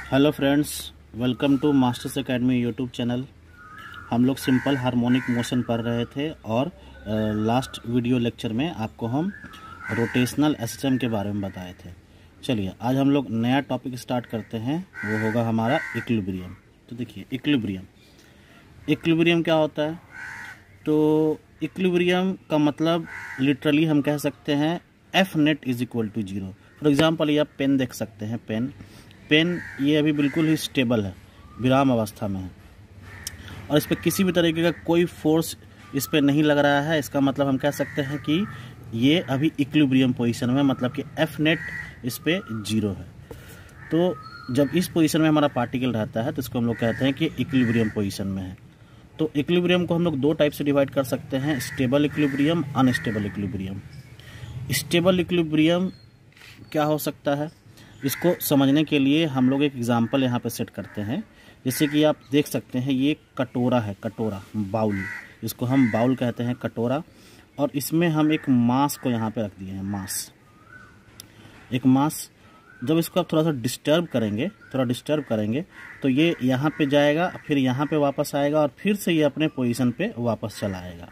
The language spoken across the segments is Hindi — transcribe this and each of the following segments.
Hello friends, welcome to Masters Academy YouTube channel. हम लोग सिंपल हार्मोनिक मोशन पढ़ रहे थे और लास्ट वीडियो लेक्चर में आपको हम रोटेशनल एसएचएम के बारे में बताए थे। चलिए आज हम लोग नया टॉपिक स्टार्ट करते हैं, वो होगा हमारा इक्विलिब्रियम। तो देखिए इक्विलिब्रियम क्या होता है। तो इक्विलिब्रियम का मतलब लिटरली हम कह सकते हैं F net is equal to zero. For example ये आप पेन देख सकते हैं, पेन ये अभी बिल्कुल ही स्टेबल है, विराम अवस्था में है और इस पर किसी भी तरीके का कोई फोर्स इस पर नहीं लग रहा है। इसका मतलब हम कह सकते हैं कि ये अभी इक्विलिब्रियम पोजीशन में, मतलब कि एफ नेट इस पर जीरो है। तो जब इस पोजीशन में हमारा पार्टिकल रहता है तो इसको हम लोग कहते हैं कि इक्विलिब्रियम पोजीशन में है। तो इक्विलिब्रियम को हम लोग दो टाइप से डिवाइड कर सकते हैं, stable equilibrium, unstable equilibrium. Stable equilibrium क्या हो सकता है, इसको समझने के लिए हम लोग एक एग्जांपल यहाँ पे सेट करते हैं। जैसे कि आप देख सकते हैं ये कटोरा है, कटोरा बाउल, इसको हम बाउल कहते हैं, कटोरा। और इसमें हम एक मास को यहाँ पे रख दिए हैं, एक मास। जब इसको आप थोड़ा सा डिस्टर्ब करेंगे तो ये यहाँ पे जाएगा, फिर यहाँ पे वापस आएगा और फिर से ये अपने पोजीशन पे वापस चला आएगा,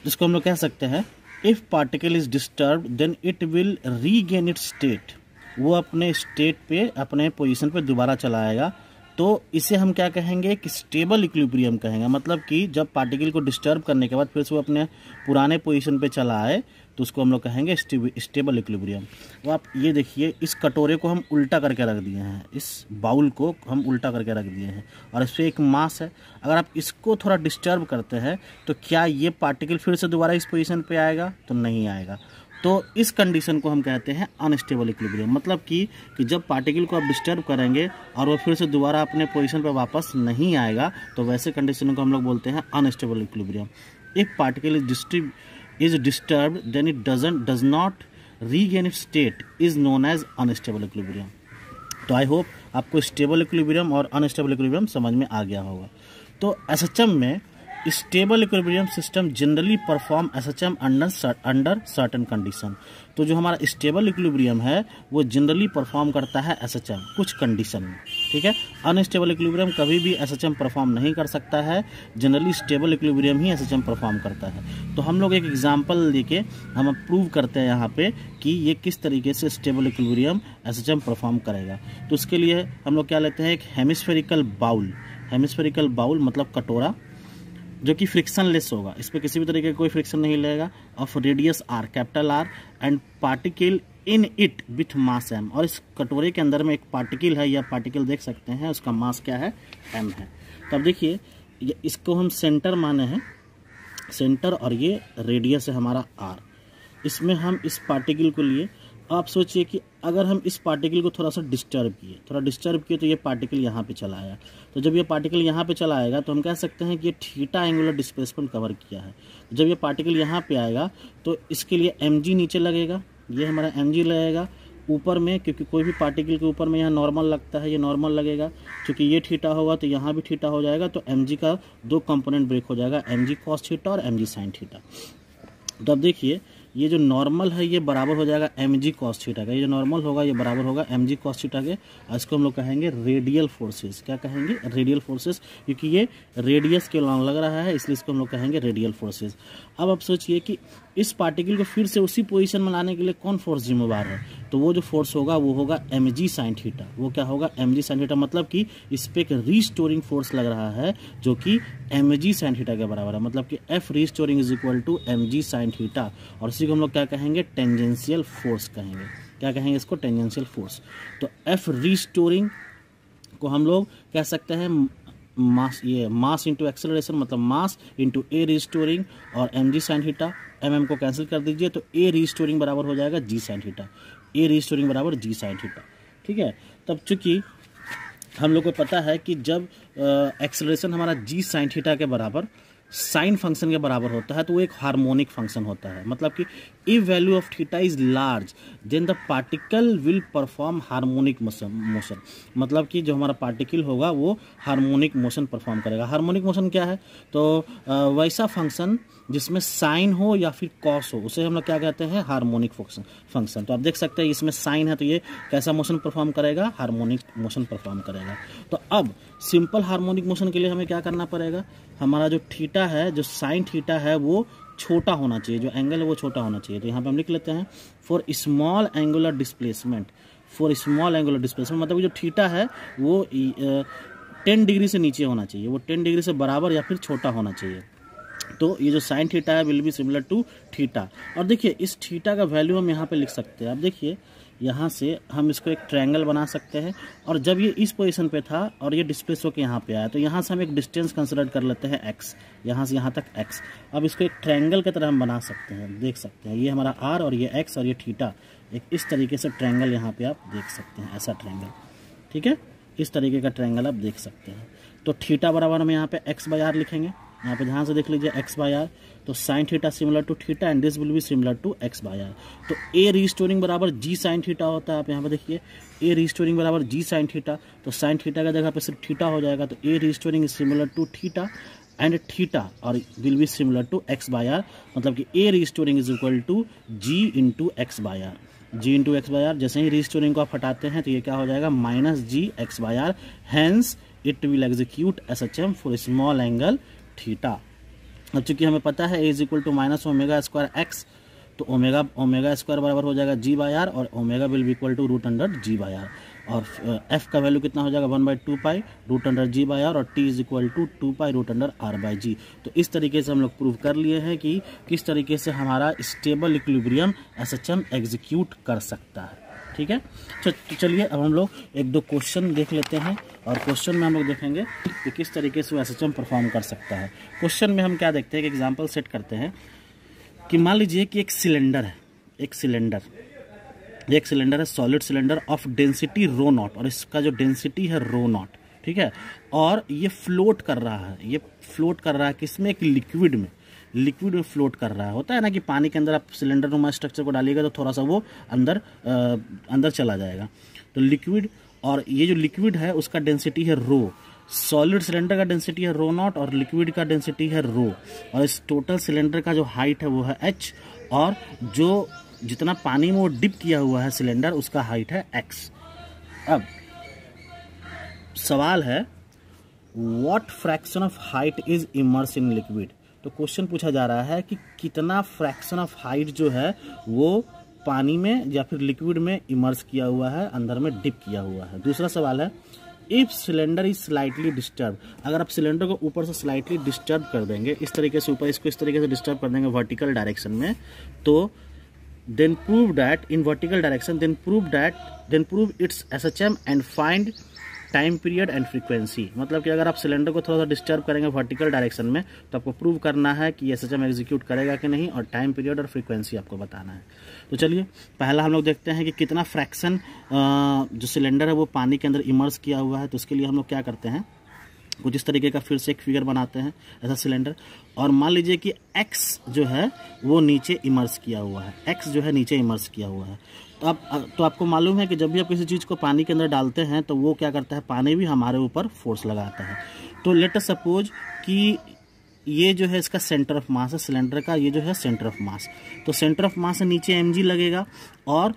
जिसको हम लोग कह सकते हैं if particle is disturb then it will regain its state. वो अपने स्टेट पे, अपने पोजीशन पे दोबारा चला आएगा। तो इसे हम क्या कहेंगे कि स्टेबल इक्विलिब्रियम कहेंगे। मतलब कि जब पार्टिकल को डिस्टर्ब करने के बाद फिर से वो अपने पुराने पोजीशन पे चला आए तो उसको हम लोग कहेंगे स्टेबल इक्विलिब्रियम। तो आप ये देखिए, इस कटोरे को हम उल्टा करके रख दिए हैं, इस बाउल को हम उल्टा करके रख दिए हैं और इस पर एक मास है। अगर आप इसको थोड़ा डिस्टर्ब करते हैं तो क्या ये पार्टिकल फिर से दोबारा इस पोजीशन पे आएगा? तो नहीं आएगा। तो इस कंडीशन को हम कहते हैं अनस्टेबल इक्विलिब्रियम। मतलब कि जब पार्टिकल को आप डिस्टर्ब करेंगे और वो फिर से दोबारा अपने पोजीशन पर वापस नहीं आएगा तो वैसे कंडीशन को हम लोग बोलते हैं unstable equilibrium. If particle is disturbed then it does not regain its state is known as unstable equilibrium। तो आई होप आपको स्टेबल इक्विलिब्रियम और अनस्टेबल इक्विलिब्रियम समझ में आ गया होगा। तो एसएचएम में stable equilibrium system generally perform SHM under certain condition. तो जो हमारा स्टेबल इक्विलिब्रियम है वो जनरली परफॉर्म करता है एसएचएम कुछ कंडीशन में, ठीक है। अनस्टेबल इक्विलिब्रियम कभी भी एसएचएम परफॉर्म नहीं कर सकता है, जनरली स्टेबल इक्विलिब्रियम ही एसएचएम परफॉर्म करता है। तो हम लोग एक एग्जांपल लेके हम प्रूव करते हैं यहाँ पे कि ये किस तरीके से स्टेबल इक्विलिब्रियम एसएचएम परफॉर्म करेगा। तो उसके लिए हम लोग क्या लेते हैं, एक हेमिस्फेरिकल बाउल मतलब कटोरा जो कि फ्रिक्शनलेस होगा, इस पर किसी भी तरीके का कोई फ्रिक्शन नहीं लगेगा, of radius R, capital R, and particle in it with mass M. और इस कटोरे के अंदर में एक पार्टिकल है, या पार्टिकल देख सकते हैं, उसका मास क्या है, एम है। तो अब देखिए इसको हम सेंटर माने हैं, सेंटर, और ये रेडियस है हमारा आर। इसमें हम इस पार्टिकल को लिए, आप सोचिए कि अगर हम इस पार्टिकल को थोड़ा डिस्टर्ब किए तो ये पार्टिकल यहाँ पे चला आया। तो जब ये पार्टिकल यहाँ पे चला आएगा तो हम कह सकते हैं कि ये थीटा एंगुलर डिस्प्लेसमेंट कवर किया है। जब ये पार्टिकल यहाँ पे आएगा तो इसके लिए mg नीचे लगेगा, ये हमारा mg लगेगा ऊपर में, क्योंकि कोई भी पार्टिकल के ऊपर में यहाँ नॉर्मल लगता है, ये नॉर्मल लगेगा। क्योंकि ये थीटा होगा तो यहाँ भी थीटा हो जाएगा, तो mg का दो कंपोनेंट ब्रेक हो जाएगा, mg कॉस थीटा और mg साइन थीटा। तो अब देखिए ये जो नॉर्मल है ये बराबर हो जाएगा mg कॉस थीटा का, ये जो नॉर्मल होगा ये बराबर होगा mg कॉस थीटा के। इसको हम लोग कहेंगे रेडियल फोर्सेस। क्या कहेंगे? रेडियल फोर्सेस, क्योंकि ये रेडियस के लॉन्ग लग रहा है इसलिए इसको हम लोग कहेंगे रेडियल फोर्सेस। अब आप सोचिए कि इस पार्टिकल को फिर से उसी पोजीशन में लाने के लिए कौन फोर्स जिम्मेवार है? तो वो जो फोर्स होगा वो होगा mg साइन थीटा। वो क्या होगा? mg sine theta. मतलब कि इस पे एक रीस्टोरिंग फोर्स लग रहा है जो कि mg साइन थीटा के बराबर है। मतलब कि f restoring is equal to mg sine theta. और इसी को हम लोग क्या कहेंगे? टेंजेंशियल फोर्स कहेंगे। क्या कहेंगे इसको? Tangential force. तो f रीस्टोरिंग को हम लोग कह सकते हैं मास इंटू एक्सेलरेशन, मतलब मास इंटू ए रीस्टोरिंग, और mg साइन थीटा, mm को कैंसिल कर दीजिए तो ए रीस्टोरिंग बराबर हो जाएगा g साइन थीटा, ए रीस्टोरिंग बराबर g साइन थीटा, ठीक है। तब चूंकि हम लोग को पता है कि जब एक्सेलरेशन हमारा g साइन थीटा के बराबर साइन फंक्शन के बराबर होता है तो वो एक हार्मोनिक फंक्शन होता है। मतलब कि if value of theta is large then the particle will perform harmonic motion. मतलब कि जो हमारा पार्टिकल होगा वो हार्मोनिक मोशन परफॉर्म करेगा। हार्मोनिक मोशन क्या है? तो वैसा फंक्शन जिसमें साइन हो या फिर कॉस हो उसे हम लोग क्या कहते हैं? Harmonic function. तो आप देख सकते हैं इसमें साइन है तो ये कैसा मोशन परफॉर्म करेगा? हार्मोनिक मोशन परफॉर्म करेगा। तो अब सिंपल हार्मोनिक मोशन के लिए हमें क्या करना पड़ेगा? हमारा जो थीटा है, जो साइन थीटा है वो छोटा होना चाहिए, जो एंगल है वो छोटा होना चाहिए। तो यहाँ पे हम लिख लेते हैं for small angular displacement. For small angular displacement मतलब जो थीटा है वो 10 डिग्री से नीचे होना चाहिए, वो 10 डिग्री से बराबर या फिर छोटा होना चाहिए। तो ये जो साइन थीटा है will be similar to theta. और देखिए इस थीटा का वैल्यू हम यहाँ पे लिख सकते हैं। आप देखिए यहाँ से हम इसको एक ट्रायंगल बना सकते हैं, और जब ये इस पोजीशन पे था और ये डिस्प्लेस होकर यहाँ पे आया तो यहाँ से हम एक डिस्टेंस कंसिडर कर लेते हैं x, यहाँ से यहाँ तक x। अब इसको एक ट्रायंगल की तरह हम बना सकते हैं। देख सकते हैं ये हमारा r और ये x और ये थीटा, एक इस तरीके से ट्रायंगल यहाँ पे आप देख सकते हैं, ऐसा ट्रायंगल। ठीक है, इस तरीके का ट्रायंगल आप देख सकते हैं। तो थीटा बराबर हम यहाँ पे x/r लिखेंगे। यहाँ पे ध्यान से देख लीजिए x/r, तो sine theta similar to theta and this will be similar to x/r। तो a रिस्टोरिंग बराबर g साइन थीटा होता है। आप यहाँ पे देखिए a रिस्टोरिंग बराबर g साइन थीटा, तो साइन थीटा का जगह पे सिर्फ थीटा हो जाएगा। तो a restoring is similar to theta and theta और will be similar to x/r। मतलब कि a restoring is equal to g into x/r। g into x/r, जैसे ही रिस्टोरिंग को आप हटाते हैं तो ये क्या हो जाएगा? -g x/r। Hence it will execute SHM for small angle theta. अब चूंकि हमें पता है a is equal to -ω²x, तो ω² बराबर हो जाएगा g/r और omega will be equal to √g/r। और f का वैल्यू कितना हो जाएगा? 1/2π √g/r और t is equal to 2π √r/g। तो इस तरीके से हम लोग प्रूव कर लिए हैं कि किस तरीके से हमारा स्टेबल इक्विलिब्रियम SHM एग्जीक्यूट कर सकता है। ठीक है, तो चलिए अब हम लोग एक दो क्वेश्चन देख लेते हैं, और क्वेश्चन में हम लोग देखेंगे कि किस तरीके से वो SHM परफॉर्म कर सकता है। क्वेश्चन में हम क्या देखते हैं कि एग्जांपल सेट करते हैं कि मान लीजिए कि एक सिलेंडर है, एक सिलेंडर है सॉलिड सिलेंडर ऑफ डेंसिटी ρ0, और इसका जो डेंसिटी है ρ0। ठीक है, और ये फ्लोट कर रहा है, किसमें? एक लिक्विड में फ्लोट कर रहा है। होता है ना कि पानी के अंदर आप सिलेंडर नुमा स्ट्रक्चर को डालिएगा तो थोड़ा सा वो अंदर चला जाएगा। तो लिक्विड, और ये जो लिक्विड है उसका डेंसिटी है ρ। सॉलिड सिलेंडर का डेंसिटी है ρ0 और लिक्विड का डेंसिटी है ρ, और इस टोटल सिलेंडर का जो हाइट है वो है h, और जो जितना पानी में वो डिप किया हुआ है सिलेंडर उसका हाइट है x। अब सवाल है what fraction of height is immerse in liquid. तो क्वेश्चन पूछा जा रहा है कि कितना फ्रैक्शन ऑफ हाइट जो है वो पानी में या फिर लिक्विड में इमर्स किया हुआ है, अंदर में डिप किया हुआ है। दूसरा सवाल है if cylinder is slightly disturb. अगर आप सिलेंडर को ऊपर से स्लाइटली डिस्टर्ब कर देंगे, इस तरीके से ऊपर इसको इस तरीके से डिस्टर्ब कर देंगे वर्टिकल डायरेक्शन में, तो then prove that in vertical direction then prove its SHM and find time period and frequency. मतलब कि अगर आप सिलेंडर को थोड़ा सा डिस्टर्ब करेंगे वर्टिकल डायरेक्शन में तो आपको प्रूव करना है कि SHM एग्जीक्यूट करेगा कि नहीं, और टाइम पीरियड और फ्रीक्वेंसी आपको बताना है। तो चलिए पहला हम लोग देखते हैं कि कितना फ्रैक्शन जो सिलेंडर है वो पानी के अंदर इमर्स किया हुआ है। तो उसके लिए हम लोग क्या करते हैं, कुछ इस तरीके का फिर से एक फिगर बनाते हैं ऐसा सिलेंडर, और मान लीजिए कि x जो है वो नीचे इमर्स किया हुआ है, x जो है नीचे इमर्स किया हुआ है। तो आपको मालूम है कि जब भी आप किसी चीज़ को पानी के अंदर डालते हैं तो वो क्या करता है, पानी भी हमारे ऊपर फोर्स लगाता है। तो लेट अस सपोज कि ये जो है इसका सेंटर ऑफ मास है, सिलेंडर का ये जो है सेंटर ऑफ मास, तो सेंटर ऑफ मास से नीचे mg लगेगा, और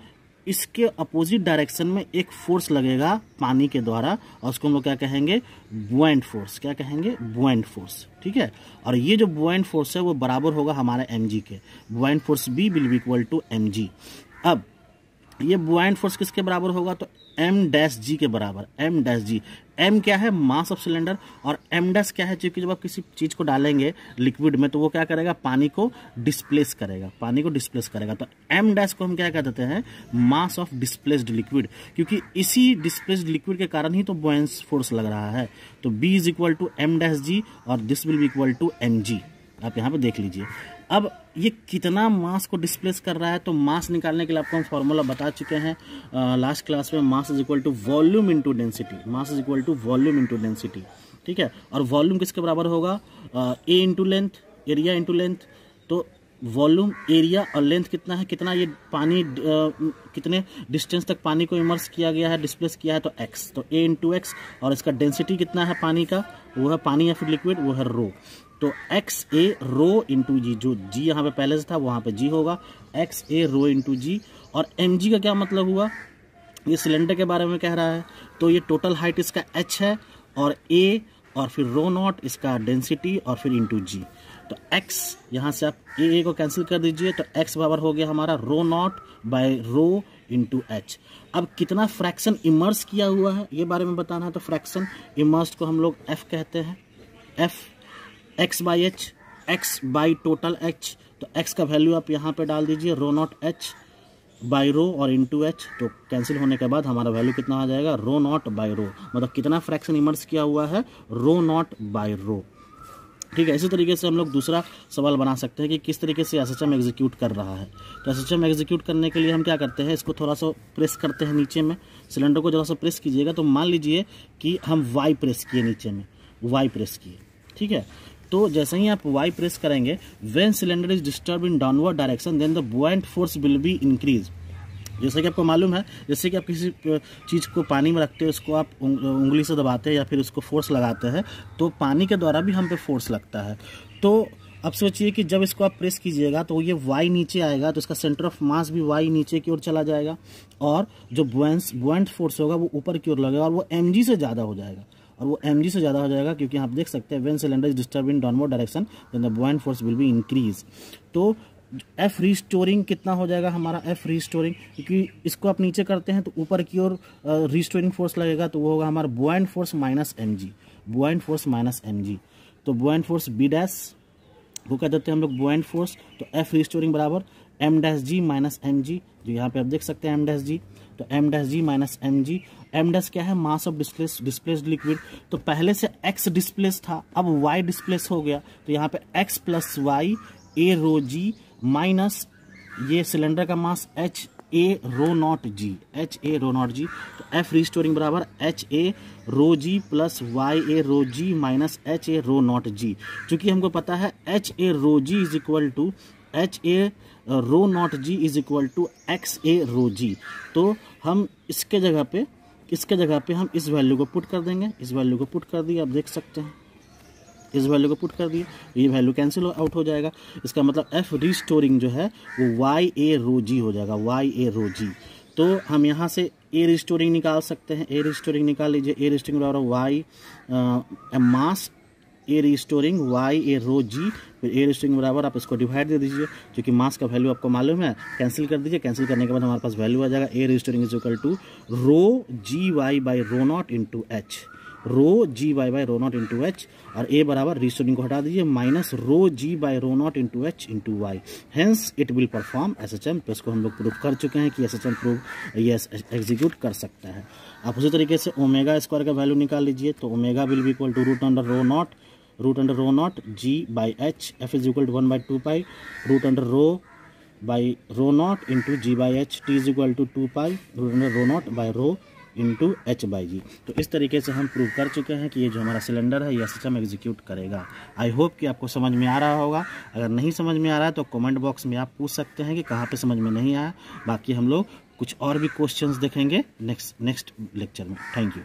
इसके अपोजिट डायरेक्शन में एक फोर्स लगेगा पानी के द्वारा, और उसको हम लोग क्या कहेंगे, बुएंट फोर्स। क्या कहेंगे, बुएंट फोर्स। ठीक है, और ये जो बुएंट फोर्स है वो बराबर होगा हमारे mg के, buoyant force B will be equal to mg। अब ये बुएंट फोर्स किसके बराबर होगा, तो m-g के बराबर, m-g। m क्या है, मास ऑफ सिलेंडर, और m' क्या है, क्योंकि जब आप किसी चीज को डालेंगे लिक्विड में तो वो क्या करेगा, पानी को डिस्प्लेस करेगा, तो m' को हम क्या कह देते हैं, मास ऑफ डिस्प्लेस्ड लिक्विड, क्योंकि इसी डिस्प्लेस्ड लिक्विड के कारण ही तो बुएंट फोर्स लग रहा है। तो b is equal to m-g और this will be equal to mg। आप यहाँ पे देख लीजिए। अब ये कितना मास को डिस्प्लेस कर रहा है, तो मास निकालने के लिए आपको हम फॉर्मूला बता चुके हैं लास्ट क्लास में। Mass is equal to volume into density, mass is equal to volume into density. ठीक है। और वॉल्यूम किसके बराबर होगा, A into length, area into length. तो वॉल्यूम, एरिया और लेंथ कितना है, कितना ये पानी कितने डिस्टेंस तक पानी को इमर्स किया गया है, डिस्प्लेस किया है, तो x, तो a इंटू एक्स। और इसका डेंसिटी कितना है पानी का, वो है पानी या फिर लिक्विड, वो है रो। तो एक्स ए रो इंटू जी, जो जी यहाँ पे पहले से था वहाँ पे जी होगा, एक्स ए रो इंटू जी। और एम जी का क्या मतलब हुआ, ये सिलेंडर के बारे में कह रहा है, तो ये टोटल हाइट इसका h है, और a और फिर रो नॉट इसका डेंसिटी, और फिर इंटू जी। तो x यहाँ से आप ए को कैंसिल कर दीजिए, तो x बराबर हो गया हमारा rho not by rho into h. अब कितना फ्रैक्शन इमर्स किया हुआ है ये बारे में बताना है, तो फ्रैक्शन इमर्स को हम लोग f कहते हैं, f x by H, x by total h। तो x का वैल्यू आप यहाँ पे डाल दीजिए, रो नॉट h बाई रो और इंटू एच। तो कैंसिल होने के बाद हमारा वैल्यू कितना आ जाएगा, रो नॉट बाई रो, मतलब कितना फ्रैक्शन इमर्स किया हुआ है, रो नॉट बाई रो। ठीक है। इसी तरीके से हम लोग दूसरा सवाल बना सकते हैं कि किस तरीके से एसएचएम एग्जीक्यूट कर रहा है। तो एसएचएम एग्जीक्यूट करने के लिए हम क्या करते हैं, इसको थोड़ा सा प्रेस करते हैं नीचे में, सिलेंडर को जरा सा प्रेस कीजिएगा। तो मान लीजिए कि हम वाई प्रेस किए, नीचे में वाई प्रेस किए, ठीक है। तो जैसे ही आप वाई प्रेस करेंगे, when cylinder is disturb in downward direction then the buoyant force will be increase. जैसे कि आपको मालूम है, जैसे कि आप किसी चीज़ को पानी में रखते हो, उसको आप उंगली से दबाते हैं या फिर उसको फोर्स लगाते हैं, तो पानी के द्वारा भी हम पे फोर्स लगता है। तो अब सोचिए कि जब इसको आप प्रेस कीजिएगा तो ये वाई नीचे आएगा, तो इसका सेंटर ऑफ मास भी वाई नीचे की ओर चला जाएगा, और जो बुआयंट फोर्स होगा वो ऊपर की ओर लगेगा, और वो mg से ज़्यादा हो जाएगा, और वो mg से ज़्यादा हो जाएगा, क्योंकि आप देख सकते हैं when cylinder is disturb in downward direction then the buoyant force will be increase. तो एफ रिस्टोरिंग कितना हो जाएगा हमारा, एफ रिस्टोरिंग, क्योंकि इसको आप नीचे करते हैं तो ऊपर की ओर रिस्टोरिंग फोर्स लगेगा, तो वो होगा हमारा buoyant force minus mg, buoyant force minus mg। तो बुआयंट फोर्स बी डैश वो कह देते हैं हम लोग बुआयंट फोर्स। तो एफ रिस्टोरिंग बराबर m डैश जी माइनस mg, जो यहाँ पे आप देख सकते हैं m डैश जी। तो m डैश जी माइनस mg, m डैश क्या है, मास ऑफ डिस्प्लेस्ड लिक्विड। तो पहले से x डिस्प्लेस था, अब y डिस्प्लेस हो गया, तो यहाँ पे x plus y A rho g minus ये सिलेंडर का mass h A rho not g, h A rho not g. तो एफ रिस्टोरिंग बराबर h A rho g plus y A rho g minus h A rho not g. चूंकि हमको पता है h A rho g is equal to h A rho not g is equal to x A rho g. तो हम इसके जगह पे हम इस वैल्यू को पुट कर देंगे, इस वैल्यू को पुट कर दिए, आप देख सकते हैं इस वैल्यू को पुट कर दिए, ये वैल्यू कैंसिल आउट हो जाएगा। इसका मतलब एफ रिस्टोरिंग जो है वो वाई ए रो जी हो जाएगा, वाई ए रो जी। तो हम यहाँ से ए रिस्टोरिंग निकाल सकते हैं, ए रिस्टोरिंग निकाल लीजिए, ए रिस्टोरिंग बराबर Y mass A restoring Y A rho जी, फिर ए रिस्टोरिंग बराबर आप इसको डिवाइड दे दीजिए, क्योंकि मास का वैल्यू आपको मालूम है, कैंसिल कर दीजिए। कैंसिल करने के बाद हमारे पास वैल्यू आ जाएगा a restoring is equal to rho g y by rho not into h, rho g y by rho not into h. और ए बराबर रिस्टोरिंग को हटा दीजिए, minus rho g by rho not into h into y, hence it will perform SHM. तो इसको हम लोग प्रूव कर चुके हैं कि एसएचएम प्रूव ये एग्जीक्यूट कर सकता है। आप उसी तरीके से ओमेगा स्क्वायर का वैल्यू निकाल लीजिए, तो omega will be equal to root under rho not g by h, f is equal to 1/2 pi root under rho by rho not into g by h, t is equal to 2 pi root under rho not by rho into h by g. तो इस तरीके से हम प्रूव कर चुके हैं कि ये जो हमारा सिलेंडर है ये एसएचएम एग्जीक्यूट करेगा। आई होप कि आपको समझ में आ रहा होगा। अगर नहीं समझ में आ रहा है तो कमेंट बॉक्स में आप पूछ सकते हैं कि कहाँ पे समझ में नहीं आया। बाकी हम लोग कुछ और भी क्वेश्चंस देखेंगे नेक्स्ट लेक्चर में। Thank you.